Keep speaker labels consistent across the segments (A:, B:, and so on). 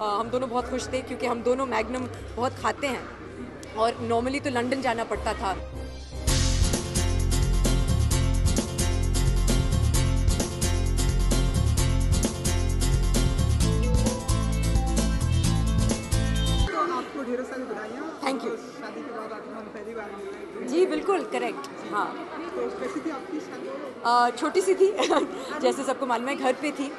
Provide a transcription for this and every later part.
A: हम दोनों बहुत खुश थे क्योंकि हम दोनों मैग्नम बहुत खाते हैं और नॉर्मली तो लंदन जाना पड़ता था।
B: आपको ढेरों सारी बधाइयाँ।
A: Thank you.
B: शादी के बाद आज हम पहली बार मिल रहे हैं।
A: जी बिल्कुल करेक्ट। हाँ,
B: तो कैसी थी आपकी शादी?
A: छोटी सी थी जैसे सबको मालूम है, घर पे थी,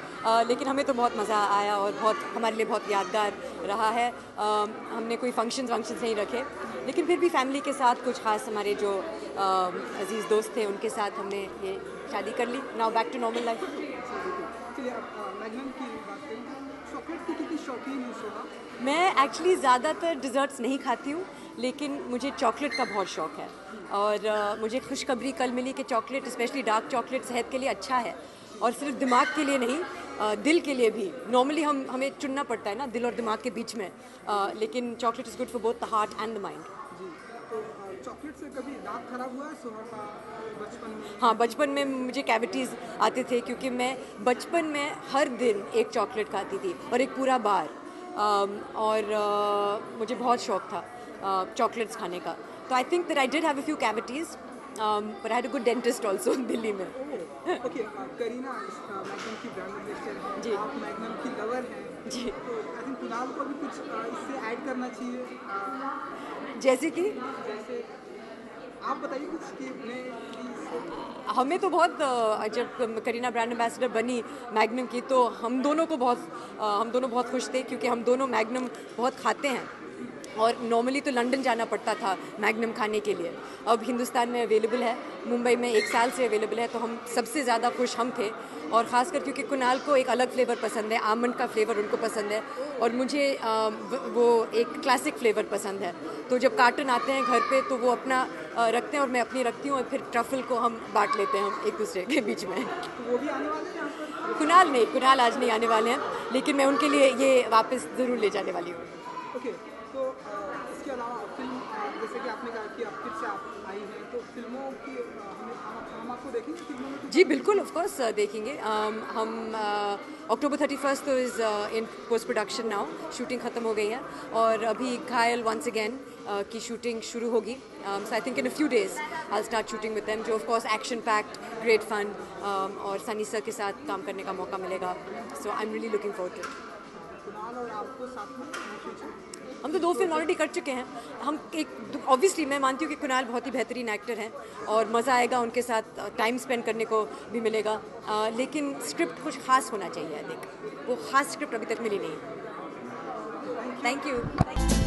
A: लेकिन हमें तो बहुत मज़ा आया और बहुत हमारे लिए बहुत यादगार रहा है। हमने कोई फंक्शंस नहीं रखे, लेकिन फिर भी फैमिली के साथ कुछ खास हमारे जो अजीज़ दोस्त थे उनके साथ हमने ये शादी कर ली। Now back to normal life.
B: चलिए अब मैग्नम की बात करें तो चॉकलेट की कितनी शौकीन है शोभा?
A: मैं एक्चुअली ज़्यादातर डिज़र्ट्स नहीं खाती हूँ, लेकिन मुझे चॉकलेट का बहुत शौक़ है और मुझे खुशखबरी कल मिली कि चॉकलेट, स्पेशली डार्क चॉकलेट, सेहत के लिए अच्छा है और सिर्फ दिमाग के लिए नहीं, दिल के लिए भी। नॉर्मली हमें चुनना पड़ता है ना दिल और दिमाग के बीच में, लेकिन chocolate is good for both the heart and the mind.
B: जी, तो चॉकलेट से कभी दांत खराब हुआ है शोभा का बचपन में?
A: हाँ, बचपन में मुझे कैविटीज़ आते थे क्योंकि मैं बचपन में हर दिन एक चॉकलेट खाती थी और एक पूरा बार, और मुझे बहुत शौक था चॉकलेट्स खाने का। तो I think that I did have a few cavities, but I had a good dentist also Delhi में।
B: ओके, करीना मैग्नम की ब्रांड एम्बेसडर हैं,
A: जी।
B: आप मैग्नम की लवर हैं।
A: जी।
B: तो आई थिंक कुणाल को भी कुछ इससे ऐड करना चाहिए।
A: जैसे कि
B: जैसे आप बताइए कुछ कि प्लीज।
A: हमें तो बहुत जब करीना ब्रांड एम्बेसडर बनी मैग्नम की, तो हम दोनों बहुत खुश थे क्योंकि हम दोनों मैग्नम बहुत खाते हैं और नॉर्मली तो लंदन जाना पड़ता था मैग्नम खाने के लिए। अब हिंदुस्तान में अवेलेबल है, मुंबई में 1 साल से अवेलेबल है, तो हम सबसे ज़्यादा खुश हम थे। और ख़ासकर क्योंकि कुणाल को एक अलग फ्लेवर पसंद है, आमंड का फ्लेवर उनको पसंद है और मुझे वो एक क्लासिक फ्लेवर पसंद है। तो जब कार्टन आते हैं घर पे तो वो अपना रखते हैं और मैं अपनी रखती हूँ और फिर ट्रफल को हम बांट लेते हैं हम एक दूसरे के बीच में।
B: वो भी आने वाले हैं यहाँ पर?
A: कुणाल आज नहीं आने वाले हैं, लेकिन मैं उनके लिए ये वापस ज़रूर ले जाने वाली हूँ।
B: ओके, तो इसके अलावा फिल्म, जैसे कि आपने कहा कि अब फिर से आप आई हैं, तो फिल्मों की हम आपको देखेंगे फिल्मों में?
A: जी बिल्कुल, ऑफ कोर्स देखेंगे। हम अक्टूबर 31 तो is in post production now, shooting ख़त्म हो गई है और अभी घायल वंस अगेन की शूटिंग शुरू होगी। So I think in a few days I start shooting with them, जो of course action packed, great fun, और सनी सर के साथ काम करने का मौका मिलेगा। So I am really looking forward to it.
B: Kunal और आपको साथ में फ्यूचर?
A: हम तो 2 फिल्म ऑलरेडी कर चुके हैं। हम एक ऑब्वियसली मैं मानती हूँ कि कुणाल बहुत ही बेहतरीन एक्टर हैं और मज़ा आएगा उनके साथ, टाइम स्पेंड करने को भी मिलेगा, लेकिन स्क्रिप्ट कुछ खास होना चाहिए। वो खास स्क्रिप्ट अभी तक मिली नहीं। Thank you.